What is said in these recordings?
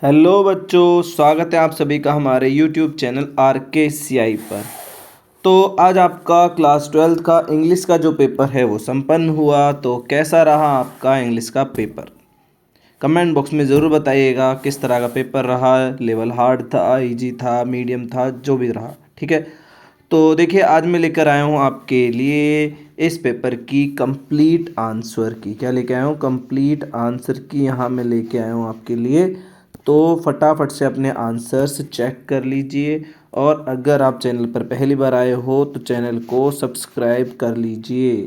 Hello बच्चों, स्वागत है आप सभी का हमारे यूट्यूब चैनल RKCI पर। तो आज आपका क्लास 12th का इंग्लिश का जो पेपर है वो संपन्न हुआ। तो कैसा रहा आपका इंग्लिश का पेपर? कमेंट बॉक्स में ज़रूर बताइएगा किस तरह का पेपर रहा। लेवल हार्ड था, इजी था, मीडियम था, जो भी रहा। ठीक है, तो देखिए आज मैं लेकर आया हूँ आपके लिए इस पेपर की कंप्लीट आंसर की। क्या लेके आया हूँ? कंप्लीट आंसर की यहाँ मैं लेके आया हूँ आपके लिए। तो फटाफट से अपने आंसर्स चेक कर लीजिए, और अगर आप चैनल पर पहली बार आए हो तो चैनल को सब्सक्राइब कर लीजिए,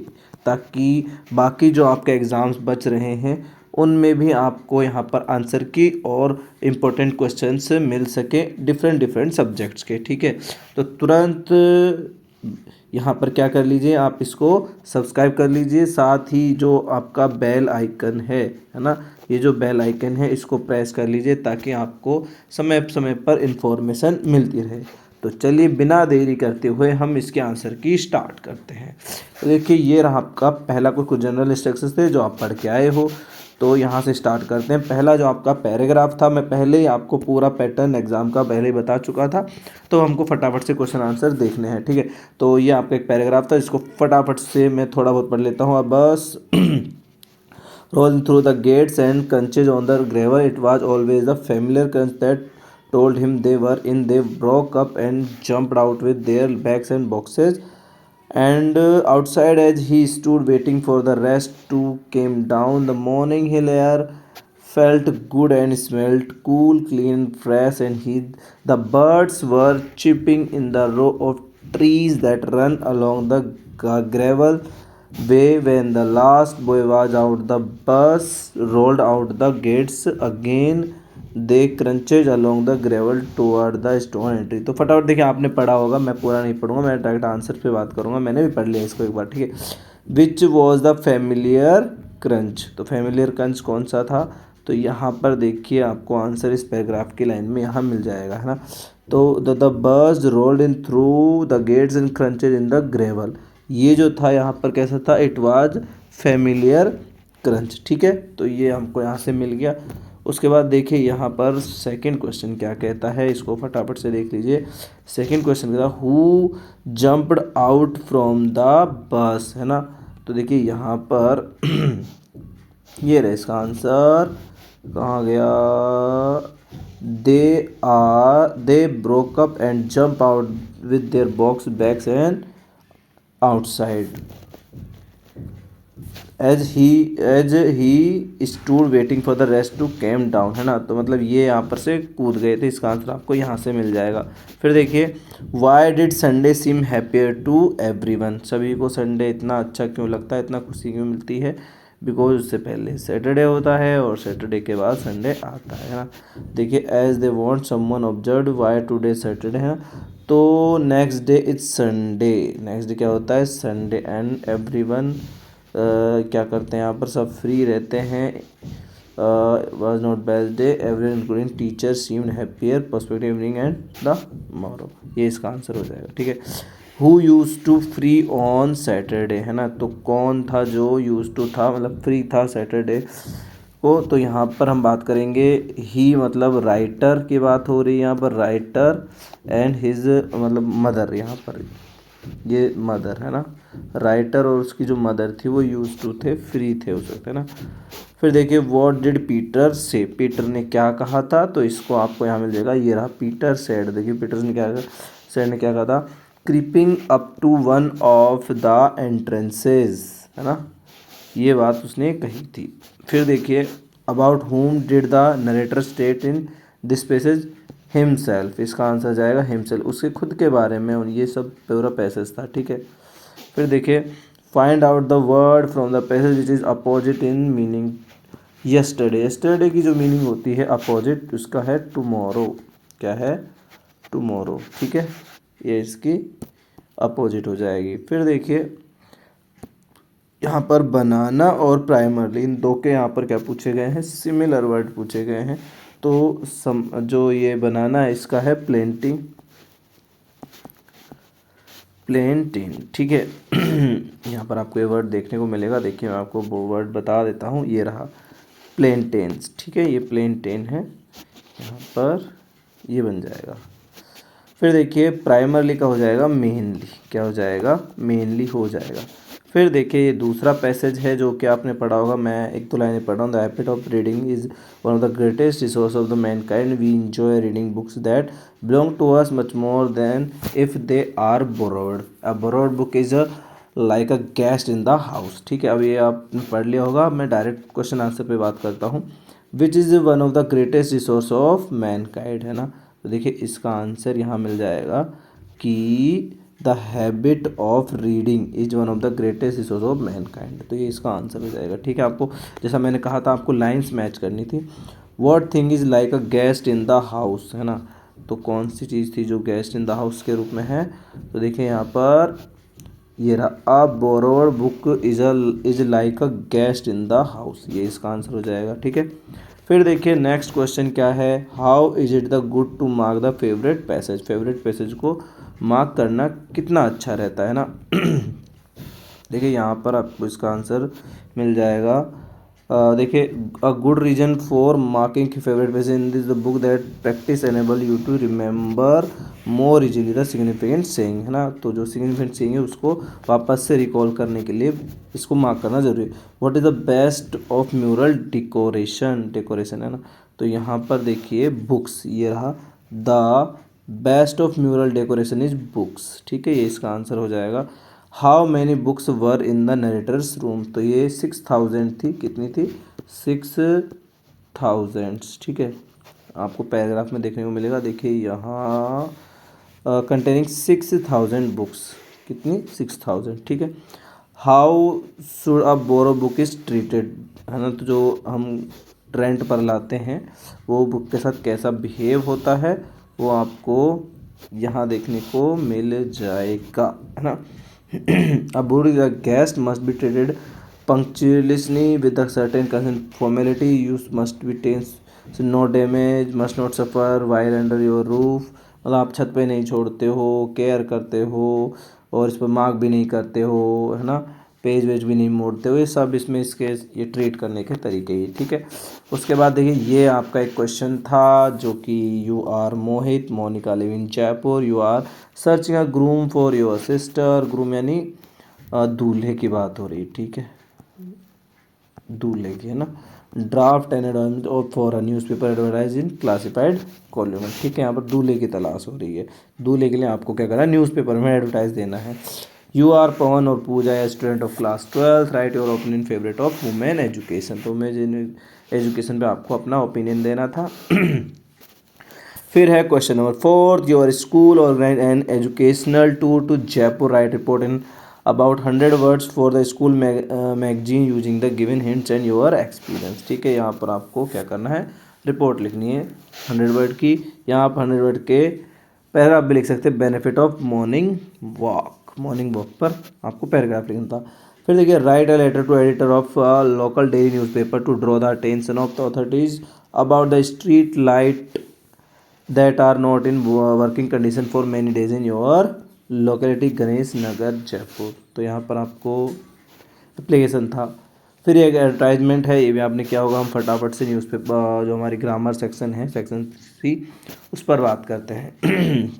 ताकि बाकी जो आपके एग्ज़ाम्स बच रहे हैं उनमें भी आपको यहाँ पर आंसर की और इम्पोर्टेंट क्वेश्चंस मिल सके डिफरेंट डिफरेंट सब्जेक्ट्स के। ठीक है, तो तुरंत यहाँ पर क्या कर लीजिए, आप इसको सब्सक्राइब कर लीजिए। साथ ही जो आपका बेल आइकन है ना, ये जो बेल आइकन है इसको प्रेस कर लीजिए, ताकि आपको समय समय पर इंफॉर्मेशन मिलती रहे। तो चलिए बिना देरी करते हुए हम इसके आंसर की स्टार्ट करते हैं। तो देखिए ये रहा आपका पहला कुछ जनरल इंस्ट्रक्शंस थे जो आप पढ़ के आए हो। तो यहाँ से स्टार्ट करते हैं। पहला जो आपका पैराग्राफ था, मैं पहले ही आपको पूरा पैटर्न एग्जाम का पहले ही बता चुका था, तो हमको फटाफट से क्वेश्चन आंसर देखने हैं। ठीक है, तो ये आपका एक पैराग्राफ था, इसको फटाफट से मैं थोड़ा बहुत पढ़ लेता हूँ। अब बस rolling through the gates and crunches on the gravel, it was always the familiar crunch that told him they were in. They broke up and jumped out with their bags and boxes, and outside as he stood waiting for the rest to came down. The morning hill air felt good and smelled cool, clean, fresh, and the birds were chirping in the row of trees that run along the gravel way. When the last boy was out, the bus rolled out the gates again. They crunched along the gravel toward the stone entry. तो फटाफट देखिए, आपने पढ़ा होगा, मैं पूरा नहीं पढ़ूंगा, मैं डायरेक्ट आंसर पे बात करूंगा। मैंने भी पढ़ लिया इसको एक बार। ठीक है, which was the familiar crunch. तो फेमिलियर क्रंच कौन सा था? तो यहाँ पर देखिए आपको आंसर इस पैराग्राफ की लाइन में यहाँ मिल जाएगा, है ना। तो the birds rolled in through the gates and crunches in the gravel, ये जो था यहाँ पर कैसा था? It was familiar crunch. ठीक है, तो ये हमको यहाँ से मिल गया। उसके बाद देखिए यहाँ पर सेकंड क्वेश्चन क्या कहता है, इसको फटाफट से देख लीजिए। सेकंड क्वेश्चन कहता है who jumped out from the bus, है ना। तो देखिए यहाँ पर ये रहे इसका आंसर, कहाँ गया? They broke up and jump out with their box bags and outside as he stood waiting for the rest to came down, है ना। तो मतलब ये यहाँ पर से कूद गए थे, इसका आंसर आपको यहाँ से मिल जाएगा। फिर देखिए why did Sunday seem happier to everyone, सभी को संडे इतना अच्छा क्यों लगता है, इतना खुशी क्यों मिलती है? बिकॉज उससे पहले सैटरडे होता है और सैटरडे के बाद संडे आता है ना। देखिए as they want someone observe why today Saturday, है ना। तो next day it's Sunday, next day क्या होता है? संडे, एंड एवरीवन क्या करते हैं यहाँ पर? सब फ्री रहते हैं। Was not best day, everyone including teacher seemed happier, perspective evening and the morrow, ये इसका आंसर हो जाएगा। ठीक है, who use to free on Saturday, है ना। तो कौन था जो यूज टू था, मतलब फ्री था सैटरडे को? तो यहाँ पर हम बात करेंगे ही, मतलब राइटर की बात हो रही है यहाँ पर, राइटर एंड हिज मतलब मदर, यहाँ पर ये मदर, है ना। राइटर और उसकी जो मदर थी वो यूज टू थे, फ्री थे उस वक्त, है ना। फिर देखिए व्हाट डिड पीटर से, पीटर ने क्या कहा था? तो इसको आपको यहाँ मिल जाएगा, ये रहा पीटर सेड। देखिए पीटर ने क्या कहा, सेड ने क्या कहा था? Creeping up to one of the entrances, है ना, ये बात उसने कही थी। फिर देखिए about whom did the narrator state in this passage, himself, इसका आंसर जाएगा हिमसेल्फ, उसके खुद के बारे में, और ये सब पूरा पैसेज था। ठीक है, फिर देखिए find out the word from the passage which is opposite in meaning yesterday, yesterday की जो मीनिंग होती है अपोजिट, उसका है टुमारो, क्या है? टुमारो। ठीक है, ये इसकी अपोजिट हो जाएगी। फिर देखिए यहाँ पर बनाना और प्राइमरली, इन दो के यहाँ पर क्या पूछे गए हैं? सिमिलर वर्ड पूछे गए हैं। तो जो ये बनाना है इसका है प्लेंटिंग, प्लेंटिन। ठीक है, यहाँ पर आपको ये वर्ड देखने को मिलेगा। देखिए मैं आपको वो वर्ड बता देता हूँ, ये रहा प्लेंटेन्स। ठीक है, ये प्लेंटेन है, यहाँ पर ये बन जाएगा। फिर देखिए प्राइमरली का हो जाएगा मेनली, क्या हो जाएगा, मेनली हो जाएगा। फिर देखिए ये दूसरा पैसेज है जो कि आपने पढ़ा होगा, मैं एक दो लाइनें पढ़ रहा हूँ। The habit of reading is one of the greatest resource of the mankind, we enjoy reading books that belong to us much more than if they are borrowed. A borrowed book is a like a guest in the house. ठीक है, अब ये आपने पढ़ लिया होगा। मैं direct question answer पे बात करता हूँ। Which is one of the greatest resource of Mankind, है ना। तो देखिए इसका आंसर यहाँ मिल जाएगा कि the habit of reading is one of the greatest resource of Mankind. तो ये इसका आंसर हो जाएगा। ठीक है, आपको जैसा मैंने कहा था आपको लाइंस मैच करनी थी। What thing is like a guest in the house, है ना। तो कौन सी चीज़ थी जो गेस्ट इन द हाउस के रूप में है। तो देखिए यहाँ पर ये रहा, अ borrowed book is like a guest in the house, ये इसका आंसर हो जाएगा। ठीक है, फिर देखिए नेक्स्ट क्वेश्चन क्या है, how is it the good to mark the favourite passage. Favourite passage को मार्क करना कितना अच्छा रहता है ना। देखिए यहाँ पर आपको इसका आंसर मिल जाएगा। देखिए a good reason for marking favourite passage in this the book that practice enable you to remember more easily the significant saying, है ना। तो जो सिग्निफिकेंट सेइंग है उसको वापस से रिकॉल करने के लिए इसको मार्क करना जरूरी है। What is the best of mural decoration, decoration, है ना। तो यहाँ पर देखिए बुक्स, ये रहा, the best of mural decoration is books. ठीक है, ये इसका आंसर हो जाएगा। How many books were in the narrator's room, तो ये 6000 थी, कितनी थी, 6000। ठीक है, आपको पैराग्राफ में देखने को मिलेगा। देखिए यहाँ कंटेनिंग 6000 बुक्स, कितनी, 6000। ठीक है, how should a borrow book is treated, है ना। तो जो हम रेंट पर लाते हैं वो बुक के साथ कैसा बिहेव होता है वो आपको यहाँ देखने को मिल जाएगा, है ना। A board is a guest must be treated punctuously with a certain consent formality. You must be tense, so no damage, must not suffer while under your roof. मतलब आप छत पे नहीं छोड़ते हो, केयर करते हो और इस पर मार्क भी नहीं करते हो, है ना, पेज वेज भी नहीं मोड़ते हो, ये सब इसमें इसके ये ट्रीट करने के तरीके ही। ठीक है, उसके बाद देखिए ये आपका एक क्वेश्चन था जो कि you are Mohit, Monika live in Jaipur, you are searching a groom for your sister. Groom यानी दूल्हे की बात हो रही, ठीक है, दूल्हे की, है ना। ड्राफ्ट एंड एडवर्टाइजमेंट और for a newspaper advertise in classified column. ठीक है, यहाँ पर दूल्हे की तलाश हो रही है, दूल्हे के लिए आपको क्या करना है, न्यूज़पेपर में एडवर्टाइज देना है। यू आर पवन और Pooja a student of class 12, write your opinion favourite of women education. तो वुमेन एजुकेशन पे आपको अपना ओपिनियन देना था। फिर है question number 4, your school organize an educational tour to Jaipur, write report in about 100 words for the school magazine using the given hints and your experience. ठीक है, यहाँ पर आपको क्या करना है, रिपोर्ट लिखनी है 100 वर्ड की। यहाँ आप 100 वर्ड के पैराग्राफ भी लिख सकते हैं, benefit of morning walk, morning walk पर आपको पैराग्राफ लिखना था। फिर देखिए write a letter to editor of local daily newspaper to draw the attention of the authorities about the street light that are not in working condition for many days in your locality Ganesh Nagar Jaipur. तो यहाँ पर आपको application था। फिर एक advertisement है, ये भी आपने क्या होगा, हम फटाफट से न्यूज़पेपर जो हमारी ग्रामर सेक्शन है, सेक्शन 3, उस पर बात करते हैं।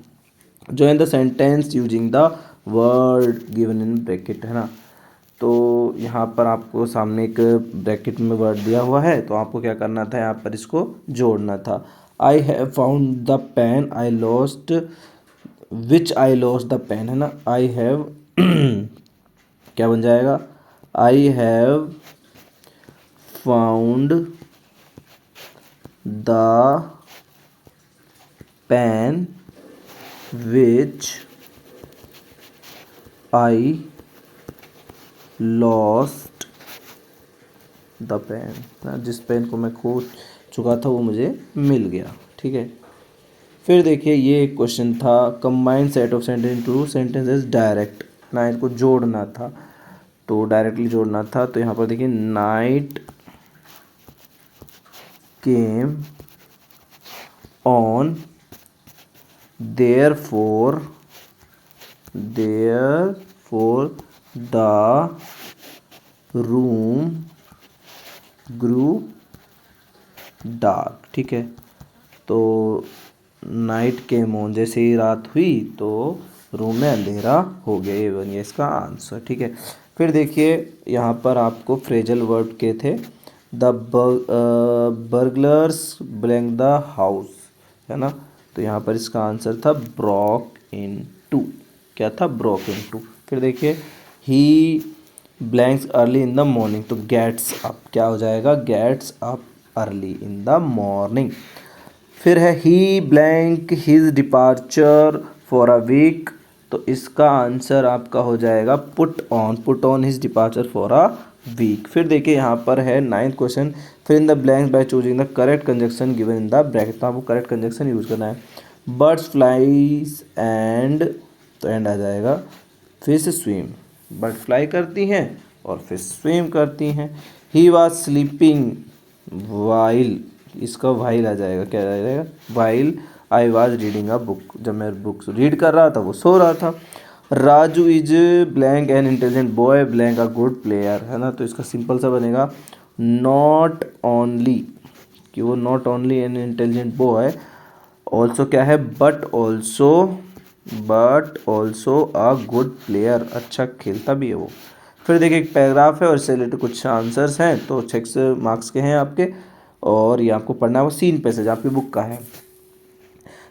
Join the sentence using the word given in bracket, है ना। तो यहाँ पर आपको सामने एक ब्रैकेट में वर्ड दिया हुआ है, तो आपको क्या करना था, यहाँ पर इसको जोड़ना था। I have found the pen I lost, which I lost the pen, है ना। आई हैव क्या बन जाएगा, I have found the pen which I lost the pen, जिस पेन को मैं खो चुका था वो मुझे मिल गया। ठीक है, फिर देखिए ये एक क्वेश्चन था, combined set of sentence two sentences direct, ना इनको जोड़ना था, तो डायरेक्टली जोड़ना था। तो यहाँ पर देखिए night came on therefore the room grew dark. ठीक है, तो नाइट केम ऑन, जैसे ही रात हुई तो रूम में अंधेरा हो गया, ये बन गया इसका आंसर। ठीक है, फिर देखिए यहाँ पर आपको फ्रेजल वर्ब के थे। The burglars blank the house, है ना, तो यहाँ पर इसका आंसर था ब्रॉक इन टू। क्या था? Broke into. फिर देखिए he blanks early in the morning, तो गेट्स अप क्या हो जाएगा? Gets up early in the morning. फिर है he blank his departure for a week, तो इसका आंसर आपका हो जाएगा put on his departure for a week. फिर देखिए यहाँ पर है 9th क्वेश्चन, फिर in the blanks by choosing the correct conjunction given in the bracket, तो आपको करेक्ट कंजक्शन यूज करना है। बर्ड्स फ्लाइज एंड, तो एंड आ जाएगा। फिश स्विम, बर्ड फ्लाई करती हैं और फिश स्विम करती हैं। ही वॉज स्लीपिंग वाइल, इसका वाइल आ जाएगा, क्या आ जाएगा? While I was reading a book, जब मैं बुक्स रीड कर रहा था वो सो रहा था। Raju is blank an intelligent boy blank a good player, है ना, तो इसका सिंपल सा बनेगा नॉट ओनली, कि वो not only an intelligent boy, also क्या है? But also a good player, अच्छा खेलता भी है वो। फिर देखिए एक पैराग्राफ है और इससे रिलेटेड कुछ आंसर्स हैं, तो 6 मार्क्स के हैं आपके, और ये आपको पढ़ना है। वो सीन पैसेज आपकी बुक का है।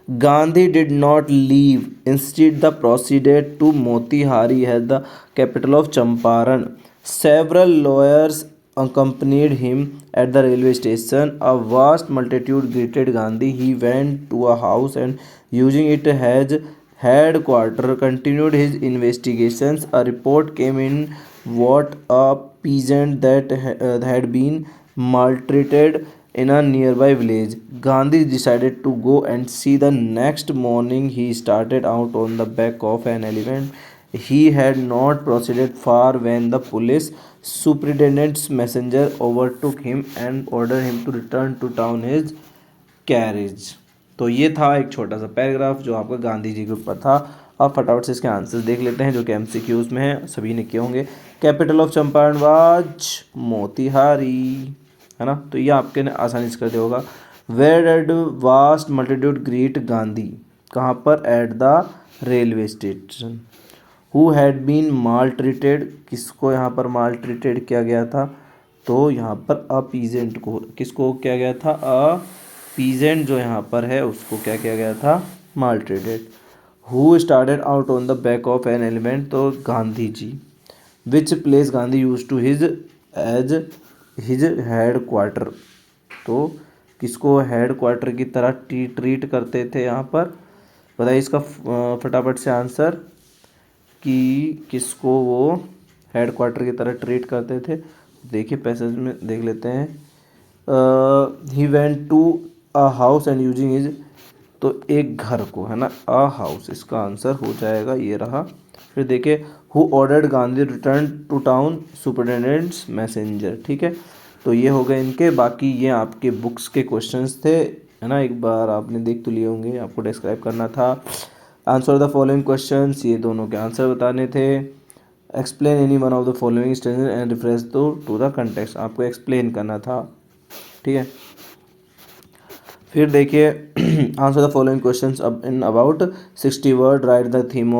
Gandhi did not leave. Instead, the proceeded to Motihari as the capital of Champaran. Several lawyers accompanied him at the railway station. A vast multitude greeted Gandhi. He went to a house and, using it as headquarters, continued his investigations. A report came in what a peasant that had been maltreated in a nearby village. Gandhi decided to go and see. The next morning, he started out on the back of an elephant. He had not proceeded far when the police superintendent's messenger overtook him and ordered him to return to town his carriage. तो ये था एक छोटा सा paragraph जो आपका गांधी जी के ऊपर था। अब फटाफट से इसके आंसर्स देख लेते हैं जो कि MCQs में हैं, सभी ने किए होंगे। Capital of Champaran was Motihari, है ना, तो ये आपके ने आसानी से कर दिया होगा। Where did vast multitude greet Gandhi, कहाँ पर? At the railway station. Who had been maltreated, किसको यहाँ पर माल ट्रीटेड किया गया था? तो यहाँ पर अ पीजेंट को, किसको किया गया था? अ पीजेंट जो यहाँ पर है उसको क्या किया गया था? Maltreated. Who started out on the back of an element, तो Gandhi ji. Which place Gandhi use to his age his headquarter, तो किसको हेड क्वार्टर की तरह ट्रीट करते थे यहाँ पर? बताइए इसका फटाफट से आंसर, कि किसको वो हेड क्वार्टर की तरह ट्रीट करते थे। देखिए पैसेज में देख लेते हैं। He went to a house and using is, तो एक घर को, है ना, अ हाउस, इसका आंसर हो जाएगा ये रहा। फिर देखिए who ordered Gandhi return to town superintendent's messenger, ठीक है, तो ये हो गए इनके। बाकी ये आपके बुक्स के क्वेश्चंस थे, है ना, एक बार आपने देख तो लिए होंगे, आपको डिस्क्राइब करना था। आंसर द फॉलोइंग क्वेश्चंस, ये दोनों के आंसर बताने थे। Explain any one of the following statement and reference to the context, आपको एक्सप्लेन करना था, ठीक है। फिर देखिए आंसर द फॉलोइंग क्वेश्चंस अब in about 60 word, right the theme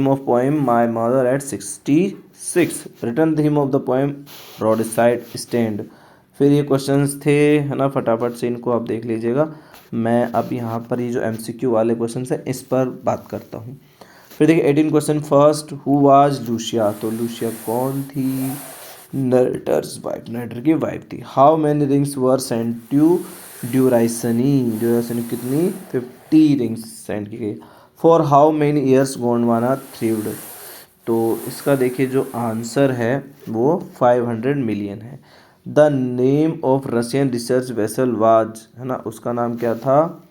of poem my mother eight 66, return theme of the poem road side stand. फिर ये क्वेश्चंस थे, है ना, फटाफट से इनको आप देख लीजिएगा। मैं अब यहाँ पर ये जो MCQ वाले क्वेश्चन है इस पर बात करता हूँ। फिर देखिए 18 question, first who was Lucia, तो लूसिया कौन थी? नरेटर्स वाइफ, नरेटर की वाइफ थी। How many rings were sent to ड्यूराइसनी, ड्यूराइसनी कितनी? 50 रिंग्स सेंड की गई। For how many years Gondwana thrived, तो इसका देखिए जो आंसर है वो 500 मिलियन है। The name of Russian research vessel was, है ना, उसका नाम क्या था?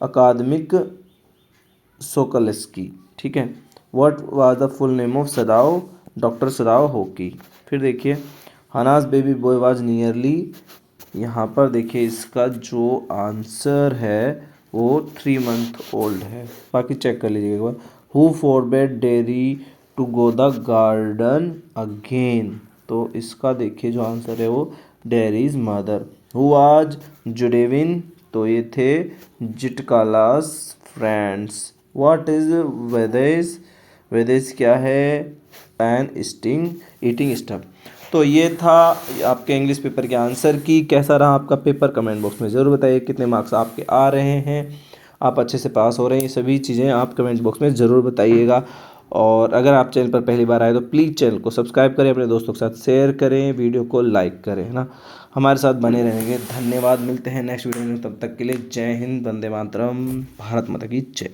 अकादमिक सोकलस्की, ठीक है। What was the full name of सदाव, डॉक्टर सदाव होकी। फिर देखिए Hannah's baby boy was nearly, यहाँ पर देखिए इसका जो आंसर है वो 3 मंथ ओल्ड है, बाकी चेक कर लीजिएगा एक बार। Who forbade Derry to go the garden again, तो इसका देखिए जो आंसर है वो डेरीज मदर। हु वाज जुडेविन, तो ये थे जिटकालास फ्रेंड्स। व्हाट इज वेदेस? वेदेस क्या है? Pan sting eating stuff. तो ये था आपके इंग्लिश पेपर के आंसर की। कैसा रहा आपका पेपर कमेंट बॉक्स में ज़रूर बताइए। कितने मार्क्स आपके आ रहे हैं, आप अच्छे से पास हो रहे हैं, ये सभी चीज़ें आप कमेंट बॉक्स में ज़रूर बताइएगा। और अगर आप चैनल पर पहली बार आए तो प्लीज़ चैनल को सब्सक्राइब करें, अपने दोस्तों के साथ शेयर करें, वीडियो को लाइक करें, है ना। हमारे साथ बने रहेंगे। धन्यवाद। मिलते हैं नेक्स्ट वीडियो में, तब तक के लिए जय हिंद, वंदे मातरम, भारत माता की जय।